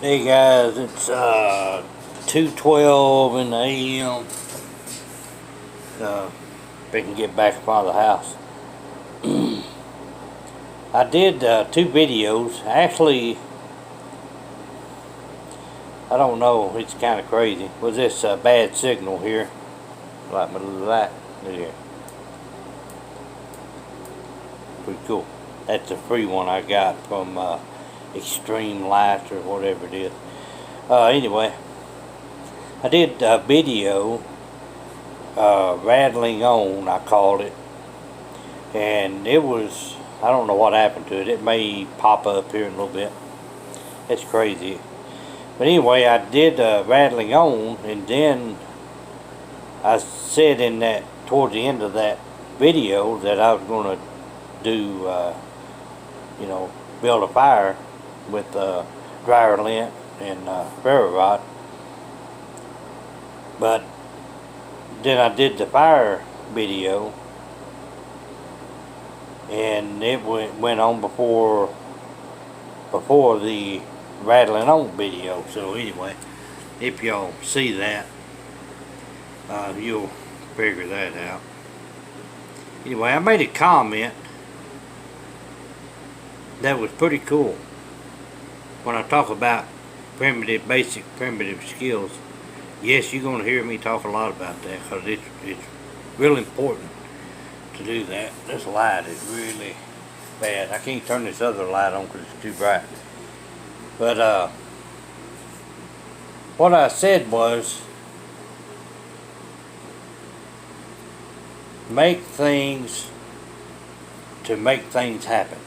Hey guys, it's 2:12 in the AM. If I can get back up out of the house. I did two videos. Actually, I don't know. It's kind of crazy. Was this bad signal here? Like my light here. Pretty cool. That's a free one I got from Extreme Lights or whatever it is. Anyway, I did a video, Rattling On, I called it. And it was, I don't know what happened to it. It may pop up here in a little bit. It's crazy. But anyway, I did Rattling On, and then I said in that, towards the end of that video, that I was going to do, build a fire with dryer lint and ferro rod. But then I did the fire video, and it went on before the Rattling On video. So anyway, if y'all see that, you'll figure that out. Anyway, I made a comment that was pretty cool when I talk about basic primitive skills. Yes, you're going to hear me talk a lot about that, because it's real important to do that. This light is really bad. I can't turn this other light on because it's too bright. But what I said was, make things to make things happen.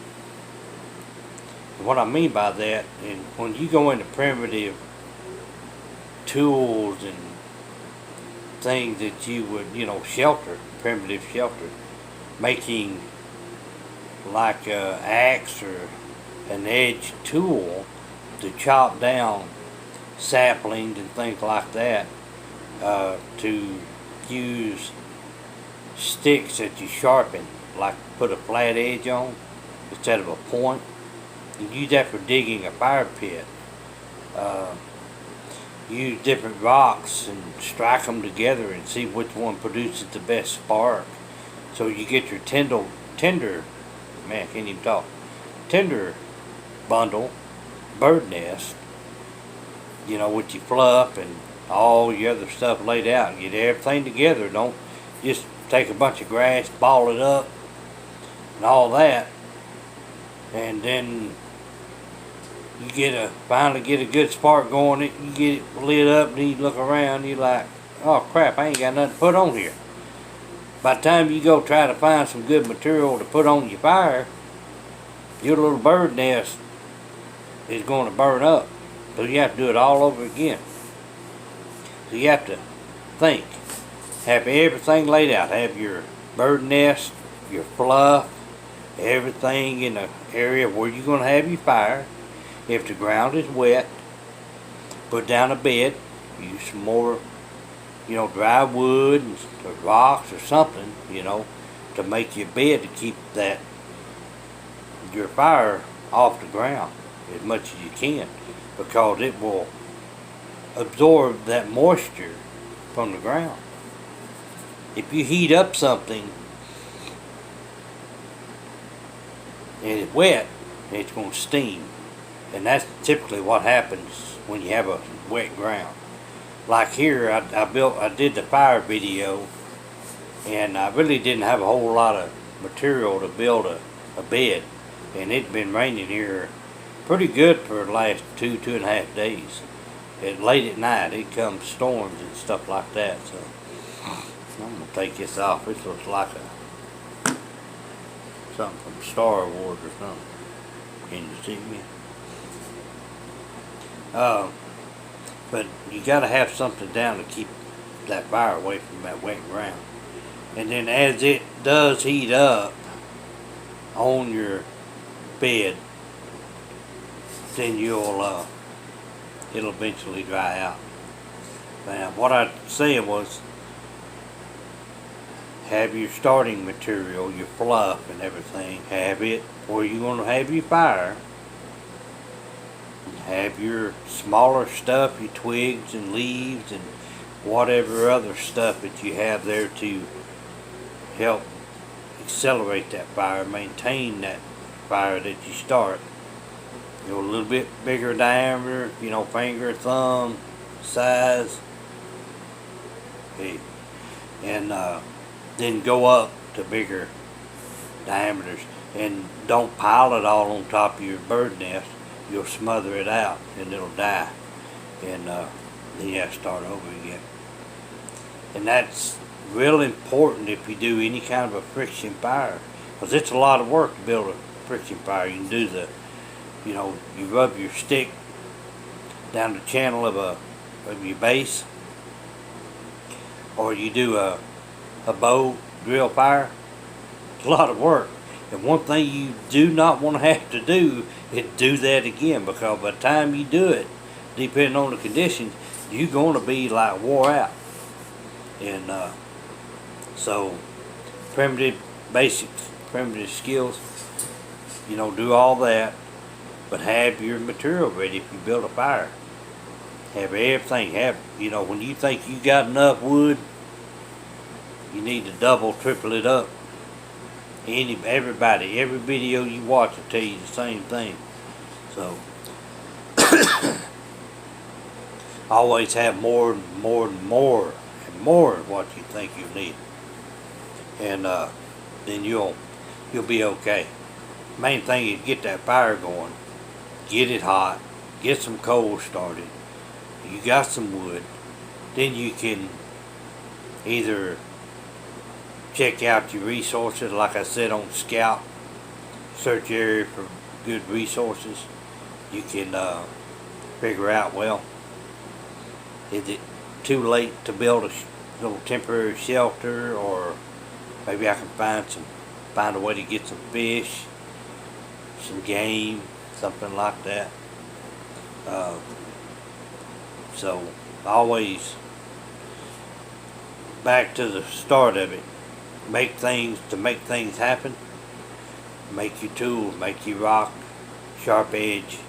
And what I mean by that, and when you go into primitive tools and things that you would, shelter, primitive shelter, making like an axe or an edge tool to chop down saplings and things like that, to use sticks that you sharpen, like put a flat edge on instead of a point. You use that for digging a fire pit. Use different rocks and strike them together and see which one produces the best spark. So you get your tinder bundle, bird nest, with your fluff and all your other stuff laid out. Get everything together. Don't just take a bunch of grass, ball it up, and all that, and then you finally get a good spark going. You get it lit up, and you look around, you're like, oh crap, I ain't got nothing to put on here. By the time you go try to find some good material to put on your fire, your little bird nest is going to burn up. So you have to do it all over again. So you have to think. Have everything laid out. Have your bird nest, your fluff, everything in the area where you're going to have your fire. If the ground is wet, put down a bed. Use some more, dry wood or rocks or something, to make your bed to keep your fire off the ground as much as you can, because it will absorb that moisture from the ground. If you heat up something and it's wet, it's going to steam. And that's typically what happens when you have a wet ground. Like here, I did the fire video, and I really didn't have a whole lot of material to build a bed. And it'd been raining here pretty good for the last 2.5 days. Late at night, it comes storms and stuff like that. So I'm gonna take this off. This looks like something from Star Wars or something. Can you see me? But you gotta have something down to keep that fire away from that wet ground. And then as it does heat up on your bed, then it'll eventually dry out. Now, what I said was, have your starting material, your fluff and everything, have it where you're going to have your fire, Have your smaller stuff, your twigs and leaves and whatever other stuff that you have there to help accelerate that fire, maintain that fire that you start. A little bit bigger diameter, finger, thumb size. Okay. And then go up to bigger diameters. And don't pile it all on top of your bird nest. You'll smother it out and it'll die. And then you have to start over again. And that's real important if you do any kind of a friction fire. Because it's a lot of work to build a friction fire. You can do you rub your stick down the channel of your base. Or you do a bow drill fire. It's a lot of work. And one thing you do not want to have to do is do that again, because by the time you do it, depending on the conditions, you're going to be like wore out. And so primitive basics, primitive skills, do all that, but have your material ready if you build a fire. Have everything. When you think you got enough wood, you need to double, triple it up. Everybody, every video you watch will tell you the same thing. So always have more and more and more and more of what you think you need, and then you'll be okay. Main thing is get that fire going, get it hot, get some coals started. You got some wood, then you can either check out your resources, like I said, on Scout. Search area for good resources. You can figure out, well, is it too late to build a little temporary shelter, or maybe I can find a way to get some fish, some game, something like that. So always back to the start of it. Make things happen. Make your tools, make your rock, sharp edge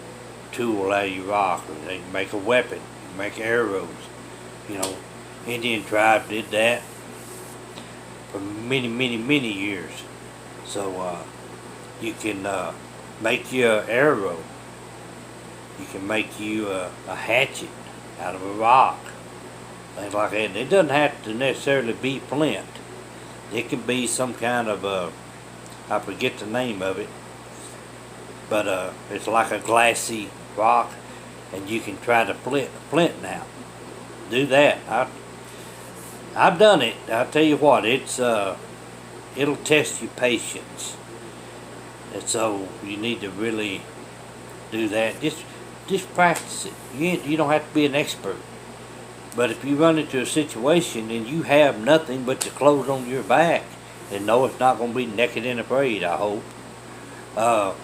tool out of your rock. They make a weapon, make arrows. Indian tribe did that for many, many, many years. So you can make you an arrow. You can make you a hatchet out of a rock. Things like that. And it doesn't have to necessarily be flint. It can be some kind of I forget the name of it, but it's like a glassy rock, and you can try to flint now. Do that. I've done it. I'll tell you what, it'll test your patience, and so you need to really do that. Just practice it. You don't have to be an expert. But if you run into a situation and you have nothing but the clothes on your back, then no, it's not going to be naked and afraid, I hope. The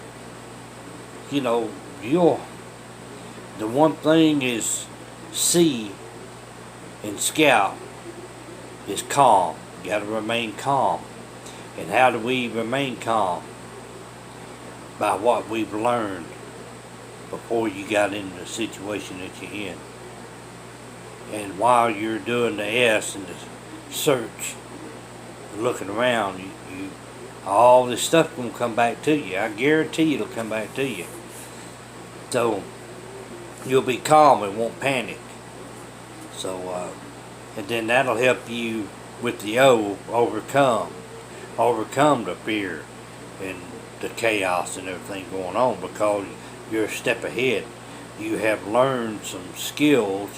one thing is C in Scout is calm. You got to remain calm. And how do we remain calm? By what we've learned before you got into the situation that you're in. And while you're doing the S and the search, looking around, you all this stuff gonna come back to you. I guarantee it'll come back to you. So you'll be calm and won't panic. So and then that'll help you with the O, overcome the fear and the chaos and everything going on, because you're a step ahead. You have learned some skills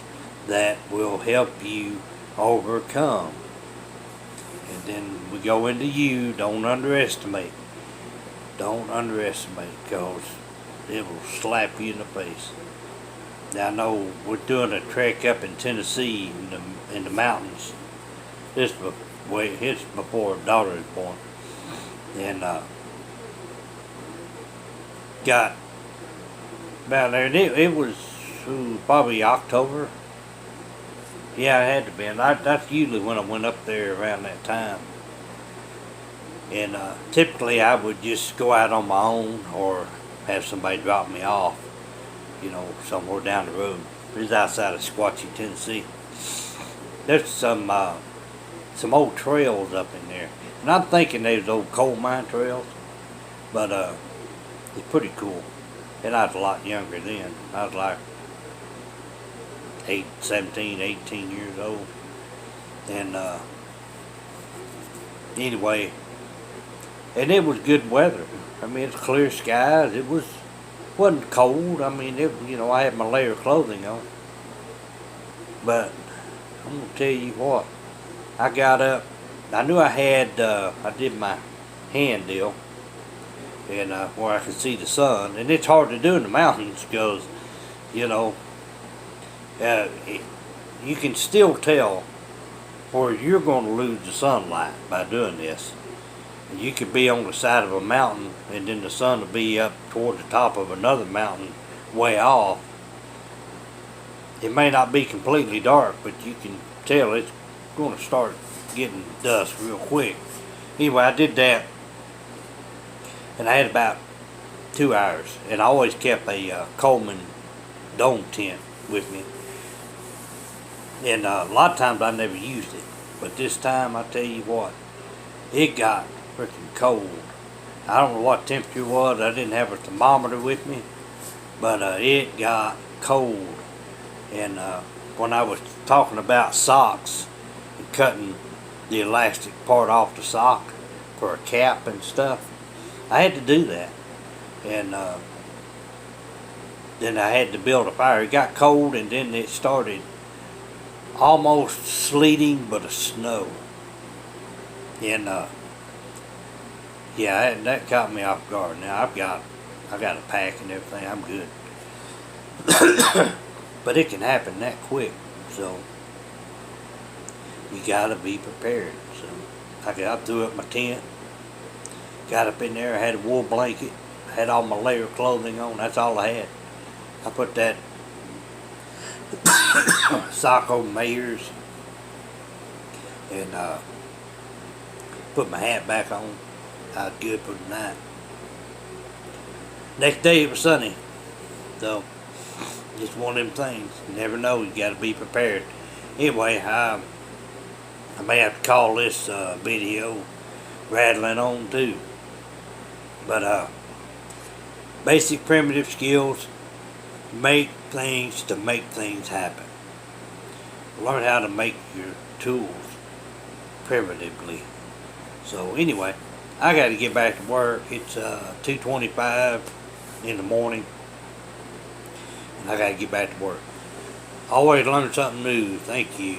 that will help you overcome. And then we go into U. Don't underestimate, because it will slap you in the face. Now I know we're doing a trek up in Tennessee in the mountains. It's before daughter was born, and got about there. And it was probably October. Yeah, it had to be. And that's usually when I went up there around that time. And typically I would just go out on my own or have somebody drop me off. somewhere down the road. It's outside of Squatchy, Tennessee. There's some old trails up in there, and I'm thinking those old coal mine trails, but it's pretty cool. And I was a lot younger then. I was like 17, 18 years old. And anyway, and it was good weather. I mean, it's clear skies. Wasn't cold. I mean, I had my layer of clothing on. But I'm gonna tell you what, I got up. I knew I did my hand deal, and where I could see the sun. And it's hard to do in the mountains because, you know, you can still tell where you're going to lose the sunlight by doing this. You could be on the side of a mountain, and then the sun will be up toward the top of another mountain way off. It may not be completely dark, but you can tell it's going to start getting dusk real quick. Anyway, I did that, and I had about 2 hours, and I always kept a Coleman dome tent with me. And a lot of times I never used it, but this time I tell you what, it got freaking cold. I don't know what temperature it was. I didn't have a thermometer with me, but it got cold. And when I was talking about socks and cutting the elastic part off the sock for a cap and stuff, I had to do that. And then I had to build a fire. It got cold, and then it started almost sleeting, but a snow. And yeah, that caught me off guard. Now I got a pack and everything. I'm good. But it can happen that quick, so you gotta be prepared. So I threw up my tent, got up in there. I had a wool blanket, had all my layer of clothing on. That's all I had. I put that sock over my ears, and put my hat back on. I was good for the night. Next day it was sunny, so just one of them things. You never know. You got to be prepared. Anyway, I may have to call this video rattling on too. But basic primitive skills. Make things to make things happen. Learn how to make your tools primitively. So anyway, I got to get back to work. It's 2:25 in the morning, and I got to get back to work. Always learn something new. Thank you.